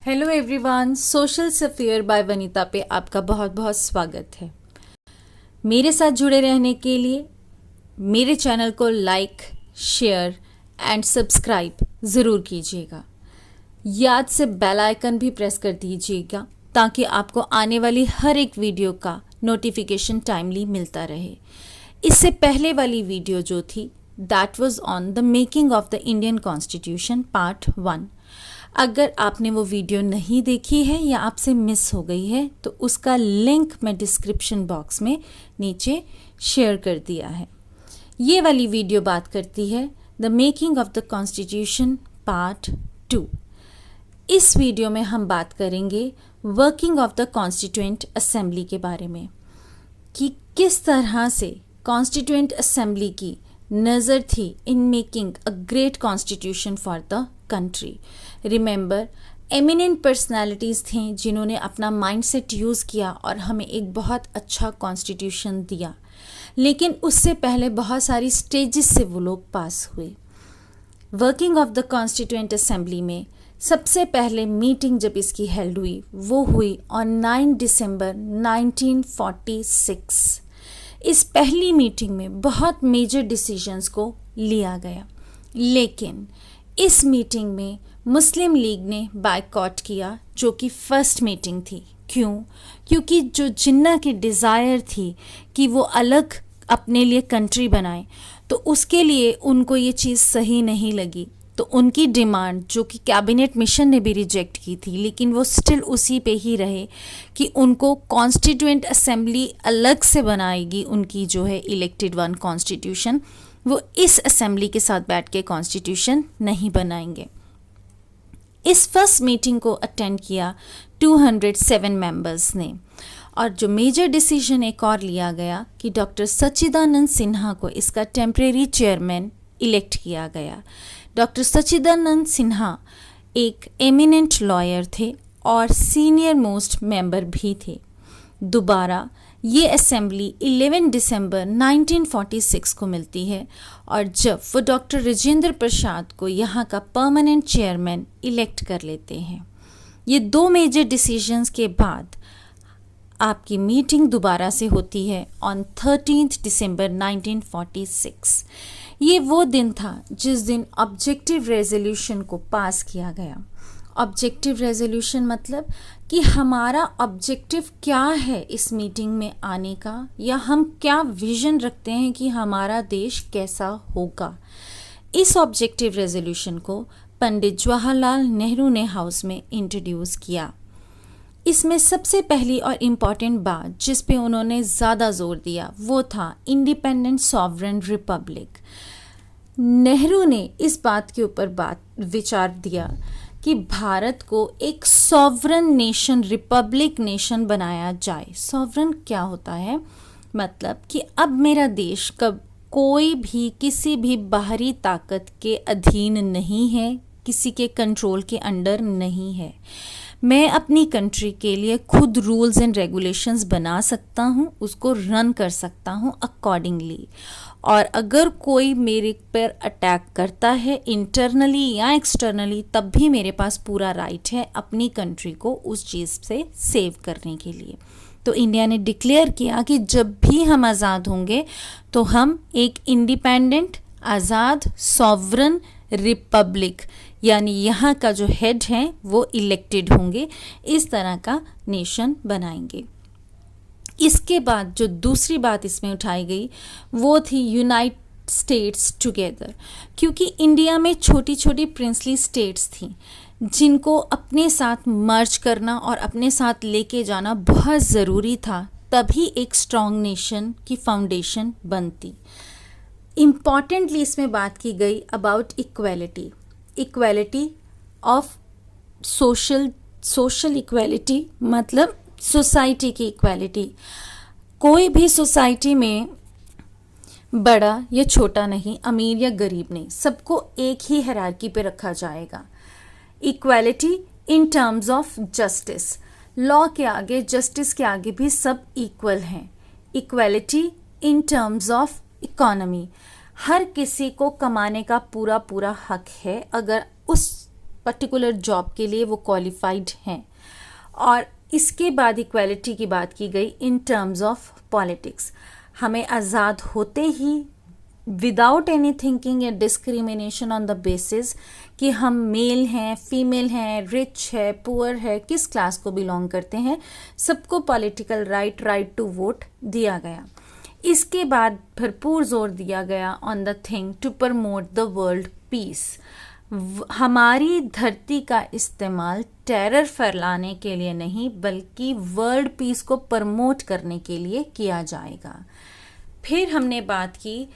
Hello everyone, social sphere by Vanita पे आपका बहुत बहुत स्वागत है। मेरे साथ जुड़े रहने के लिए मेरे चैनल को लाइक, शेयर एंड सब्सक्राइब ज़रूर कीजिएगा। याद से बेल आइकन भी प्रेस कर दीजिएगा ताकि आपको आने वाली हर एक वीडियो का नोटिफिकेशन टाइमली मिलता रहे। इससे पहले वाली वीडियो जो थी that was on the making of the Indian constitution part 1। अगर आपने वो वीडियो नहीं देखी है या आपसे मिस हो गई है तो उसका लिंक मैं डिस्क्रिप्शन बॉक्स में नीचे शेयर कर दिया है। ये वाली वीडियो बात करती है the making of the constitution part 2। इस वीडियो में हम बात करेंगे working of the constituent assembly के बारे में कि किस तरह से कॉन्स्टिट्यूएंट असेंबली की नज़र थी in making a great constitution for the country. Remember, eminent personalities थी जिन्होंने अपना माइंडसेट यूज़ किया और हमें एक बहुत अच्छा कॉन्स्टिट्यूशन दिया, लेकिन उससे पहले बहुत सारी स्टेजेस से वो लोग पास हुए। Working of the constituent assembly में सबसे पहले मीटिंग जब इसकी हेल्ड हुई वो हुई ऑन 9 दिसंबर 1946। इस पहली मीटिंग में बहुत मेजर डिसीजंस को लिया गया, लेकिन इस मीटिंग में मुस्लिम लीग ने बायकॉट किया, जो कि फर्स्ट मीटिंग थी। क्यों? क्योंकि जो जिन्ना की डिज़ायर थी कि वो अलग अपने लिए कंट्री बनाए, तो उसके लिए उनको ये चीज़ सही नहीं लगी। तो उनकी डिमांड, जो कि कैबिनेट मिशन ने भी रिजेक्ट की थी, लेकिन वो स्टिल उसी पे ही रहे कि उनको कॉन्स्टिट्यूएंट असेंबली अलग से बनाएगी, उनकी जो है इलेक्टेड वन कॉन्स्टिट्यूशन, वो इस असेंबली के साथ बैठ के कॉन्स्टिट्यूशन नहीं बनाएंगे। इस फर्स्ट मीटिंग को अटेंड किया 207 मेंबर्स ने, और जो मेजर डिसीजन एक और लिया गया कि डॉक्टर सच्चिदानंद सिन्हा को इसका टेम्परेरी चेयरमैन इलेक्ट किया गया। डॉक्टर सच्चिदानंद सिन्हा एक एमिनेंट लॉयर थे और सीनियर मोस्ट मेंबर भी थे। दोबारा ये असेंबली 11 दिसंबर 1946 को मिलती है, और जब वो डॉक्टर राजेंद्र प्रसाद को यहाँ का परमानेंट चेयरमैन इलेक्ट कर लेते हैं। ये दो मेजर डिसीजंस के बाद आपकी मीटिंग दोबारा से होती है ऑन 13 दिसंबर 1946। ये वो दिन था जिस दिन ऑब्जेक्टिव रेजोल्यूशन को पास किया गया। ऑब्जेक्टिव रेजोल्यूशन मतलब कि हमारा ऑब्जेक्टिव क्या है इस मीटिंग में आने का, या हम क्या विजन रखते हैं कि हमारा देश कैसा होगा। इस ऑब्जेक्टिव रेजोल्यूशन को पंडित जवाहरलाल नेहरू ने हाउस में इंट्रोड्यूस किया। इसमें सबसे पहली और इम्पॉर्टेंट बात जिस पे उन्होंने ज़्यादा जोर दिया वो था इंडिपेंडेंट सॉवरेन रिपब्लिक। नेहरू ने इस बात के ऊपर विचार दिया कि भारत को एक सॉवरन नेशन, रिपब्लिक नेशन बनाया जाए। सॉवरन क्या होता है? मतलब कि अब मेरा देश कब कोई भी किसी भी बाहरी ताकत के अधीन नहीं है, किसी के कंट्रोल के अंडर नहीं है। मैं अपनी कंट्री के लिए खुद रूल्स एंड रेगुलेशंस बना सकता हूँ, उसको रन कर सकता हूँ अकॉर्डिंगली। और अगर कोई मेरे पर अटैक करता है इंटरनली या एक्सटर्नली, तब भी मेरे पास पूरा राइट है अपनी कंट्री को उस चीज़ से सेव करने के लिए। तो इंडिया ने डिक्लेयर किया कि जब भी हम आज़ाद होंगे तो हम एक इंडिपेंडेंट, आज़ाद, सॉवरन रिपब्लिक, यानी यहाँ का जो हेड है वो इलेक्टेड होंगे, इस तरह का नेशन बनाएंगे। इसके बाद जो दूसरी बात इसमें उठाई गई वो थी यूनाइटेड स्टेट्स टुगेदर, क्योंकि इंडिया में छोटी छोटी प्रिंसली स्टेट्स थीं जिनको अपने साथ मर्ज करना और अपने साथ लेके जाना बहुत ज़रूरी था, तभी एक स्ट्रॉन्ग नेशन की फाउंडेशन बनती। इम्पॉर्टेंटली इसमें बात की गई about equality, equality of social equality, मतलब सोसाइटी की इक्वालिटी। कोई भी सोसाइटी में बड़ा या छोटा नहीं, अमीर या गरीब नहीं, सबको एक ही हायरार्की पे रखा जाएगा। Equality in terms of justice, law के आगे, जस्टिस के आगे भी सब इक्वल हैं। Equality in terms of economy, हर किसी को कमाने का पूरा पूरा हक है अगर उस पर्टिकुलर जॉब के लिए वो क्वालिफाइड हैं। और इसके बाद इक्वालिटी की बात की गई इन टर्म्स ऑफ पॉलिटिक्स। हमें आज़ाद होते ही विदाउट एनी थिंकिंग या डिस्क्रिमिनेशन ऑन द बेसिस कि हम मेल हैं, फीमेल हैं, रिच है, पुअर है, किस क्लास को बिलोंग करते हैं, सबको पॉलिटिकल राइट टू वोट दिया गया। इसके बाद भरपूर जोर दिया गया on the thing to promote the world peace. हमारी धरती का इस्तेमाल टेरर फैलाने के लिए नहीं बल्कि वर्ल्ड पीस को प्रमोट करने के लिए किया जाएगा। फिर हमने बात की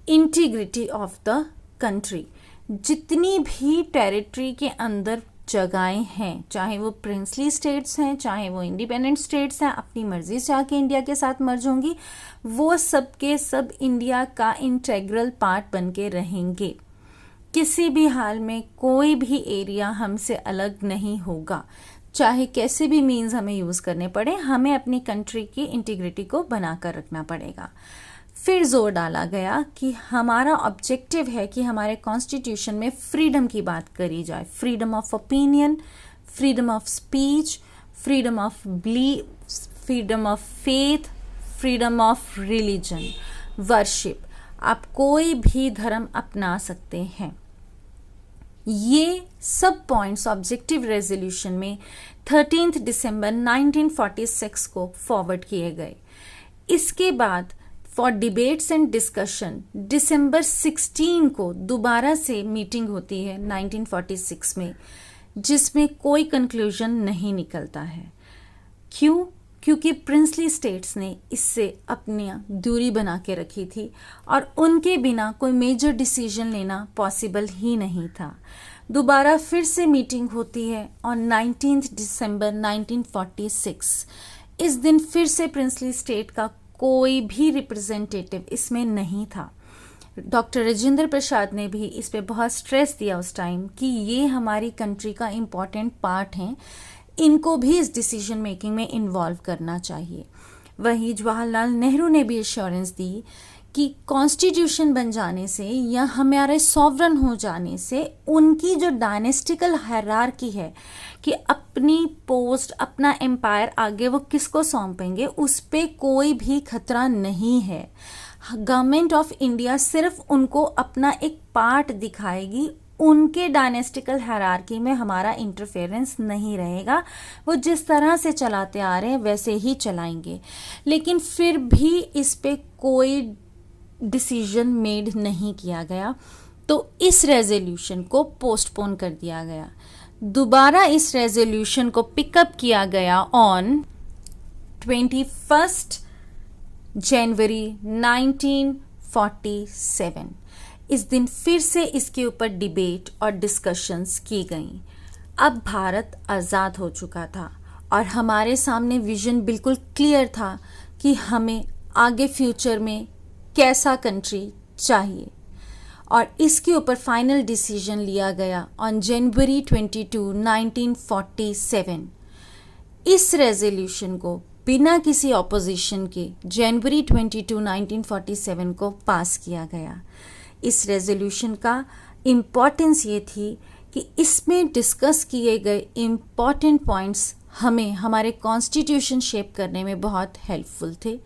इंटीग्रिटी ऑफ द कंट्री। जितनी भी टेरिटरी के अंदर जगहें हैं, चाहे वो प्रिंसली स्टेट्स हैं, चाहे वो इंडिपेंडेंट स्टेट्स हैं, अपनी मर्जी से आके इंडिया के साथ मर्ज होंगी, वो सब के सब इंडिया का इंटेग्रल पार्ट बन के रहेंगे। किसी भी हाल में कोई भी एरिया हमसे अलग नहीं होगा, चाहे कैसे भी मीन्स हमें यूज़ करने पड़े, हमें अपनी कंट्री की इंटीग्रिटी को बनाकर रखना पड़ेगा। फिर जोर डाला गया कि हमारा ऑब्जेक्टिव है कि हमारे कॉन्स्टिट्यूशन में फ्रीडम की बात करी जाए, freedom of opinion, freedom of speech, freedom of belief, freedom of faith, freedom of religion, worship. आप कोई भी धर्म अपना सकते हैं। ये सब पॉइंट्स ऑब्जेक्टिव रेजोल्यूशन में 13 दिसंबर 1946 को फॉरवर्ड किए गए। इसके बाद फॉर डिबेट्स एंड डिस्कशन दिसंबर 16 को दोबारा से मीटिंग होती है 1946 में, जिसमें कोई कंक्लूजन नहीं निकलता है। क्यों? क्योंकि प्रिंसली स्टेट्स ने इससे अपनी दूरी बना के रखी थी और उनके बिना कोई मेजर डिसीजन लेना पॉसिबल ही नहीं था। दोबारा फिर से मीटिंग होती है और 19 दिसंबर 1946। इस दिन फिर से प्रिंसली स्टेट का कोई भी रिप्रेजेंटेटिव इसमें नहीं था। डॉक्टर राजेंद्र प्रसाद ने भी इस पे बहुत स्ट्रेस दिया उस टाइम कि ये हमारी कंट्री का इम्पॉर्टेंट पार्ट हैं, इनको भी इस डिसीजन मेकिंग में इन्वॉल्व करना चाहिए। वहीं जवाहरलाल नेहरू ने भी एश्योरेंस दी कि कॉन्स्टिट्यूशन बन जाने से या हमारे सॉवरन हो जाने से उनकी जो डायनेस्टिकल हायरार्की है कि अपनी पोस्ट, अपना एम्पायर आगे वो किसको सौंपेंगे, उस पे कोई भी खतरा नहीं है। गवर्नमेंट ऑफ इंडिया सिर्फ उनको अपना एक पार्ट दिखाएगी, उनके डायनेस्टिकल हायरार्की में हमारा इंटरफेरेंस नहीं रहेगा। वो जिस तरह से चलाते आ रहे हैं वैसे ही चलाएंगे। लेकिन फिर भी इस पे कोई डिसीजन मेड नहीं किया गया, तो इस रेजोल्यूशन को पोस्टपोन कर दिया गया। दोबारा इस रेजोल्यूशन को पिकअप किया गया ऑन 21 जनवरी 1947। इस दिन फिर से इसके ऊपर डिबेट और डिस्कशंस की गई। अब भारत आज़ाद हो चुका था और हमारे सामने विजन बिल्कुल क्लियर था कि हमें आगे फ्यूचर में कैसा कंट्री चाहिए, और इसके ऊपर फाइनल डिसीजन लिया गया ऑन जनवरी 22, 1947। इस रेजोल्यूशन को बिना किसी ऑपोजिशन के जनवरी 22, 1947 को पास किया गया। इस रेजोल्यूशन का इम्पॉर्टेंस ये थी कि इसमें डिस्कस किए गए इम्पॉर्टेंट पॉइंट्स हमें हमारे कॉन्स्टिट्यूशन शेप करने में बहुत हेल्पफुल थे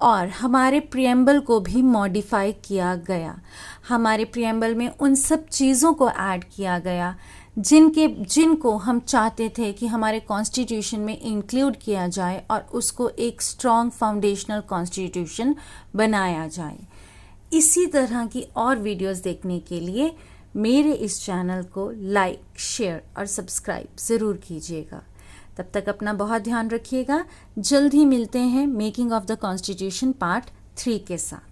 और हमारे प्रियम्बल को भी मॉडिफाई किया गया। हमारे प्रियम्बल में उन सब चीज़ों को ऐड किया गया जिनको हम चाहते थे कि हमारे कॉन्स्टिट्यूशन में इंक्लूड किया जाए और उसको एक स्ट्रॉन्ग फाउंडेशनल कॉन्स्टिट्यूशन बनाया जाए। इसी तरह की और वीडियोस देखने के लिए मेरे इस चैनल को लाइक, शेयर और सब्सक्राइब ज़रूर कीजिएगा। तब तक अपना बहुत ध्यान रखिएगा। जल्द ही मिलते हैं making of the constitution part 3 के साथ।